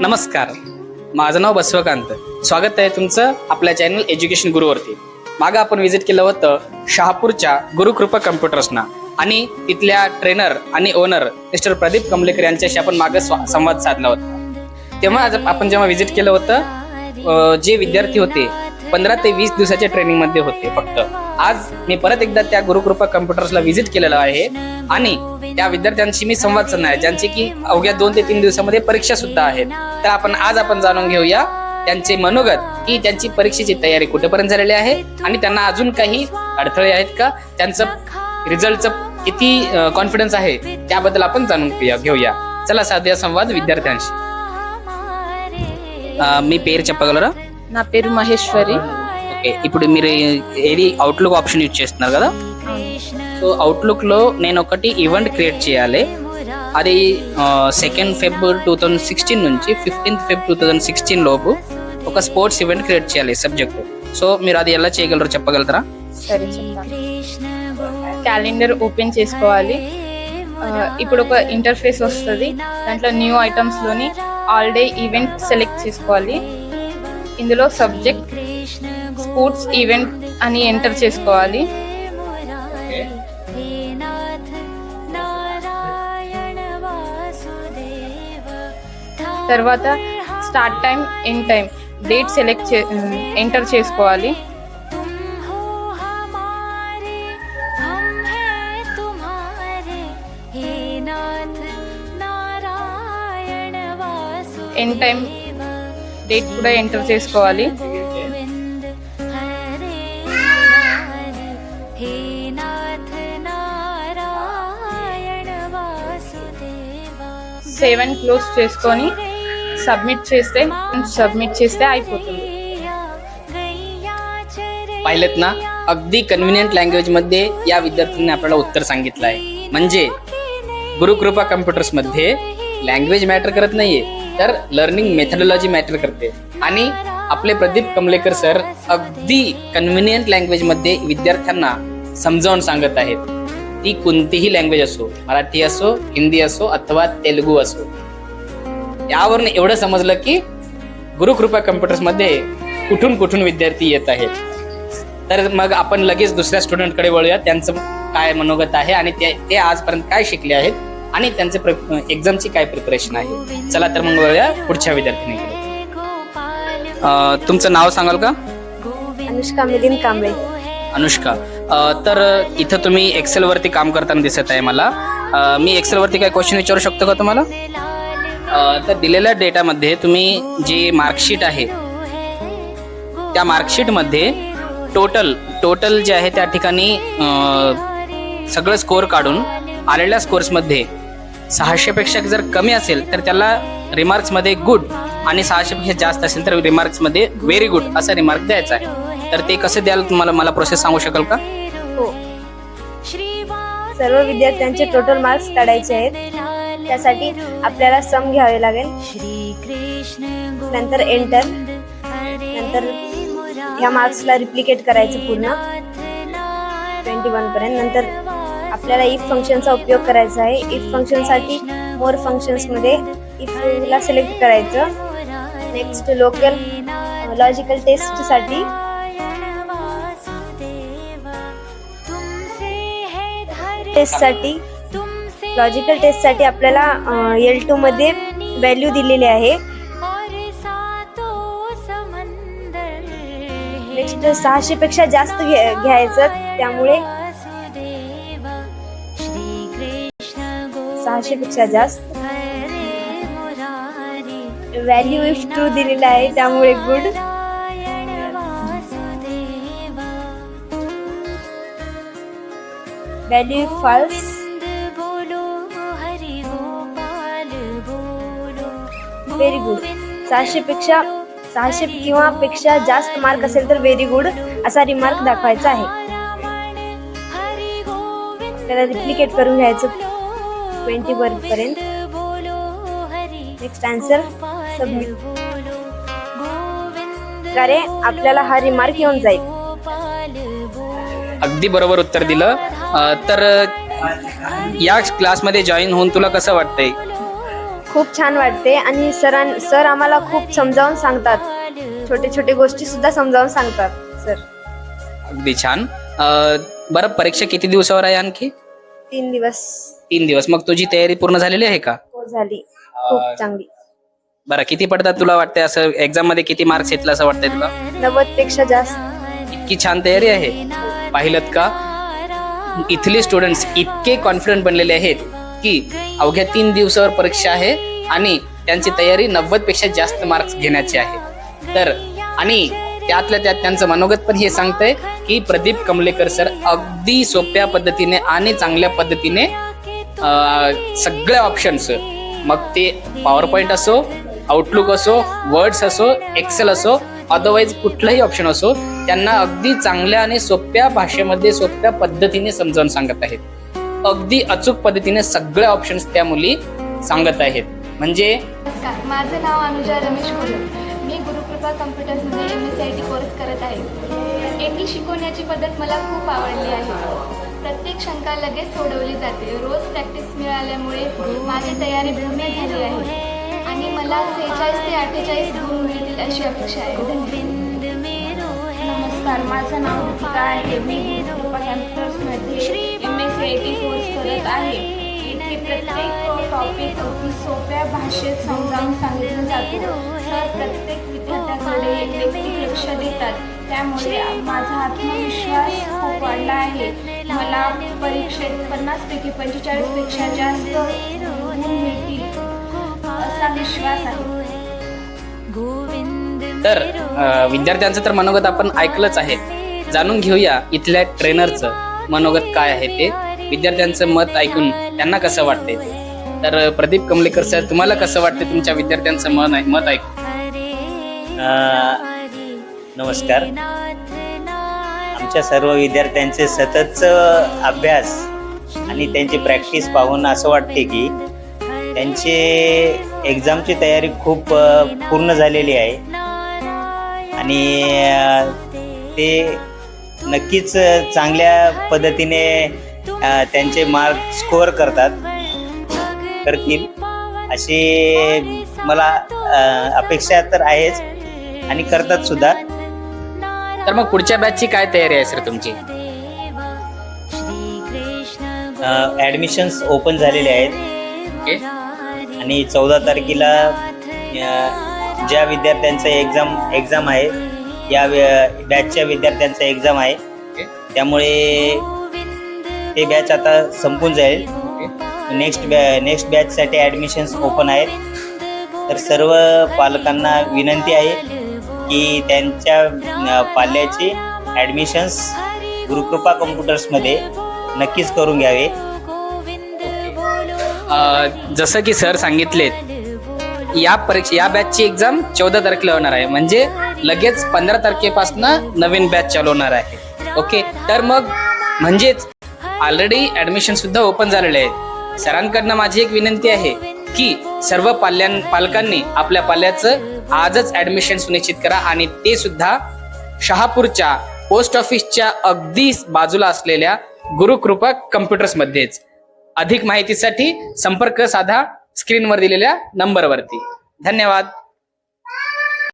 नमस्कार, माझं नाव बसवकांत. स्वागत आहे तुमचं आपल्या चॅनल एज्युकेशन गुरुवरती. मागं आपण व्हिजिट केलं होतं शहापूरच्या गुरुकृपा कम्प्युटर्सना आणि तिथल्या ट्रेनर आणि ओनर मिस्टर प्रदीप कमलेकर यांच्याशी आपण मागं संवाद साधला होता. तेव्हा आपण जेव्हा व्हिजिट केलं होतं जे विद्यार्थी होते 15 ते 20 दिवसाच्या ट्रेनिंगमध्ये होते फक्त. आज मी परत एकदा त्या गुरुकृपा कम्प्युटर्सला व्हिजिट केलेलं आहे आणि त्या विद्यार्थ्यांशी मी संवाद साधणार आहे, ज्यांची की अवघ्या 2 ते 3 दिवसामध्ये परीक्षा सुद्धा आहेत. तर आज आपण जाणून घेऊया त्यांचे मनोगत की त्यांची परीक्षेची तयारी कुठेपर्यंत झालेली आहे आणि त्यांना अजून काही अडथळे आहेत का, त्यांचं रिझल्टचं किती कॉन्फिडन्स आहे त्याबद्दल आपण जाणून घेऊया. चला साधूया संवाद विद्यार्थ्यांशी. మీ పేరు చెప్పగలరా? నా పేరు మహేశ్వరి. ఓకే, ఇప్పుడు మీరు ఏది అవుట్లుక్ ఆప్షన్ యూజ్ చేస్తున్నారు కదా. సో అవుట్లుక్లో నేను ఒకటి ఈవెంట్ క్రియేట్ చేయాలి. అది 2 ఫెబ్రవరి 2016 నుంచి 15 ఫెబ్రవరి 2016 లోపు ఒక స్పోర్ట్స్ ఈవెంట్ క్రియేట్ చేయాలి సబ్జెక్ట్. సో మీరు అది ఎలా చేయగలరో చెప్పగలుగుతారా? సరే చెప్తాను. క్యాలెండర్ ఓపెన్ చేసుకోవాలి. ఇప్పుడు ఒక ఇంటర్ఫేస్ వస్తుంది, దాంట్లో న్యూ ఐటమ్స్లోని ఆల్ డే ఈవెంట్ సెలెక్ట్ చేసుకోవాలి. ఇందులో సబ్జెక్ట్ స్పోర్ట్స్ ఈవెంట్ అని ఎంటర్ చేసుకోవాలి. తర్వాత start time, end time, date select enter చేసుకోవాలి. ఎండ్ టైం డేట్ కూడా ఎంటర్ చేసుకోవాలి. సేవ్ అండ్ క్లోజ్ చేసుకొని सबमिट చేస్తే అయిపోతుంది. पाहिलेत ना, अगदी कन्व्हिनियंट लँग्वेज मध्ये या विद्यार्थ्यांनी आपल्याला उत्तर सांगितलं आहे. म्हणजे गुरुकृपा कम्प्युटर्स मध्ये लँग्वेज मॅटर करत नाहीये, तर लर्निंग मेथडॉलॉजी मॅटर करते. आणि आपले प्रदीप कमलेकर सर अगदी कन्व्हिनियंट लँग्वेज मध्ये विद्यार्थ्यांना समजावून सांगत आहेत. ती कोणतीही लँग्वेज असो, मराठी असो, हिंदी असो अथवा तेलुगू असो. यावरून एवढं समजलं की गुरुकृपा कम्प्युटर्स मध्ये कुठून कुठून विद्यार्थी येत आहेत. तर मग आपण लगेच दुसऱ्या स्टुडंटकडे वळूया, त्यांचं काय मनोगत आहे आणि ते आजपर्यंत काय शिकले आहेत आणि त्यांचे एक्झामची काय प्रिपरेशन आहे. चला तर मग वळूया पुढच्या विद्यार्थिनीकडे. तुमचं नाव सांगाल का? अनुष्का मिलिंद कांबळे. अनुष्का, तर इथं तुम्ही एक्सेल वरती काम करताना दिसत आहे मला. मी एक्सेल वरती काय क्वेश्चन विचारू शकतो का तुम्हाला? तर दिलेल्या डेटामध्ये तुम्ही जी मार्कशीट आहे त्या मार्कशीटमध्ये टोटल जे आहे त्या ठिकाणी सगळं स्कोअर काढून आलेल्या स्कोर्समध्ये 600 पेक्षा जर कमी असेल तर त्याला रिमार्क्समध्ये गुड आणि 600 पेक्षा जास्त असेल तर रिमार्क्समध्ये व्हेरी गुड असा रिमार्क द्यायचा आहे. तर ते कसं द्याल तुम्हाला, मला प्रोसेस सांगू शकाल का? हो, सर्व विद्यार्थ्यांचे टोटल मार्क्स काढायचे आहेत. त्यासाठी आपल्याला सम घ्यावे लागेल, नंतर एंटर, नंतर ह्या मार्क्सला रिप्लिकेट करायचं पूर्ण 21 पर्यंत. नंतर आपल्याला इफ फंक्शनचा उपयोग करायचा आहे. इफ फंक्शनसाठी मोर फंक्शन्समध्ये इफला सिलेक्ट करायचं. नेक्स्ट लॉजिकल टेस्टसाठी लॉजिकल टेस्टसाठी आपल्याला L2 मध्ये व्हॅल्यू दिलेली आहे. नेक्स्ट 600 पेक्षा जास्त घ्यायचं, त्यामुळे 600 पेक्षा जास्त. व्हॅल्यू इफ ट्रू दिलेला आहे त्यामुळे good. Value if false very good. 600 किंवा पेक्षा जास्त मार्क असेल तर व्हेरी गुड असा रिमार्क दाखवायचा आहे. त्याला रिप्लिकेट करून घ्यायचं 21 पर्यंत. Next answer submit. प्रकारे आपल्याला हा रिमार्क येऊन जाईल. अगदी बरोबर उत्तर दिलं. तर या क्लासमध्ये जॉईन होऊन तुला कसं वाटतंय? खूप छान वाटते आणि सर आम्हाला खूप समजावून सांगतात. छोटे छोटे गोष्टी सुद्धा समजावून सांगतात सर. अगदी छान. बरं, परीक्षा किती दिवसावर आहे आणखी? 3 दिवस 3 दिवस. मग तुझी तयारी पूर्ण झालेली आहे का? हो झाली, खूप चांगली. बरं, किती पडतात तुला वाटते? असं एक्झाम मध्ये किती मार्क्स येतील असं वाटतंय तुला? 90 पेक्षा जास्त. इतकी छान तयारी आहे. पाहिलं का, इथले स्टुडंट्स इतके कॉन्फिडंट बनलेले आहेत की अवघ्या 3 दिवसावर परीक्षा आहे आणि त्यांची तयारी 90 पेक्षा जास्त मार्क्स घेण्याची आहे. तर आणि त्यातल्या त्यात त्यांचं मनोगत पण हे सांगतंय की प्रदीप कमलेकर सर अगदी सोप्या पद्धतीने आणि चांगल्या पद्धतीने सगळ्या ऑप्शन्स, मग ते पॉवर पॉईंट असो, आउटलुक असो, वर्ड्स असो, एक्सेल असो, अदरवाईज कुठलाही ऑप्शन असो, त्यांना अगदी चांगल्या आणि सोप्या भाषेमध्ये सोप्या पद्धतीने समजावून सांगत आहेत. अगदी अचूक पद्धतीने सगळे ऑप्शन्स त्या मुली सांगत आहेत. म्हणजे नमस्कार, माझं नाव अनुजा रमेश कोल्हे. मी गुरुकृपा कम्प्युटर्समध्ये MSCIT कोर्स करत आहे. येथे शिकवण्याची पद्धत मला खूप आवडली आहे. प्रत्येक शंका लगेच सोडवली जाते. रोज प्रॅक्टिस मिळाल्यामुळे माझी तयारी पूर्ण झाली आहे आणि मला 46 ते 48 गुण मिळतील अशी अपेक्षा आहे. नमस्कार, माझं नाव दीपिका आहे. मी गुरुकृपा कॅम्प्युटर्समध्ये MSCIT कोर्स करत आहे. इथे प्रत्येक टॉपिक अगदी सोप्या भाषेत समजावून सांगितलं जातो. सर प्रत्येक विद्यार्थ्याकडे वैयक्तिक लक्ष देतात. त्यामुळे माझा आत्मविश्वास खूप वाढला आहे. मला परीक्षेत 50पैकी 45 पेक्षा जास्त गुण मिळतील असा विश्वास आहे. तर विद्यार्थ्यांचं तर मनोगत आपण ऐकलंच आहे. जाणून घेऊया इथल्या ट्रेनरचं मनोगत काय आहे ते, विद्यार्थ्यांचं मत ऐकून त्यांना कसं वाटते. तर प्रदीप कमलेकर सर, तुम्हाला कसं वाटते तुमच्या विद्यार्थ्यांचं मत ऐकून? नमस्कार. आमच्या सर्व विद्यार्थ्यांचे सततचं अभ्यास आणि त्यांची प्रॅक्टिस पाहून असं वाटते की त्यांची एक्झामची तयारी खूप पूर्ण झालेली आहे आणि ते नक्कीच चांगल्या पद्धतीने त्यांचे मार्क स्कोअर करतील अशी मला अपेक्षा तर आहेच आणि करतात सुद्धा. तर मग पुढच्या बॅचची काय तयारी आहे सर तुमची? ॲडमिशन्स ओपन झालेले आहेत. ओके. आणि 14 तारखेला ज्या विद्यार्थ्यांचं एक्झाम आहे, या बॅचच्या विद्यार्थ्यांचा एक्झाम आहे, त्यामुळे ते बॅच आता संपून जाईल. नेक्स्ट बॅचसाठी ॲडमिशन्स ओपन आहेत. तर सर्व पालकांना विनंती आहे की त्यांच्या पाल्याची ॲडमिशन्स गुरुकृपा कम्प्युटर्समध्ये नक्कीच करून घ्यावे. जसं की सर सांगितलेत, या बॅचची एक्झाम 14 तारखेला होणार आहे, म्हणजे लगेच 15 तारखेपासून नवीन बॅच चालू होणार आहे. ओके. तर मग म्हणजेच ऑलरेडी ॲडमिशन सुद्धा ओपन झालेले आहेत. सरांकडनं माझी एक विनंती आहे की सर्व पालकांनी आपल्या पाल्याचं आजच ॲडमिशन सुनिश्चित करा आणि ते सुद्धा शहापूरच्या पोस्ट ऑफिसच्या अगदी बाजूला असलेल्या गुरुकृपा कम्प्युटर्समध्येच. अधिक माहितीसाठी संपर्क साधा स्क्रीनवर दिलेल्या नंबरवरती. धन्यवाद.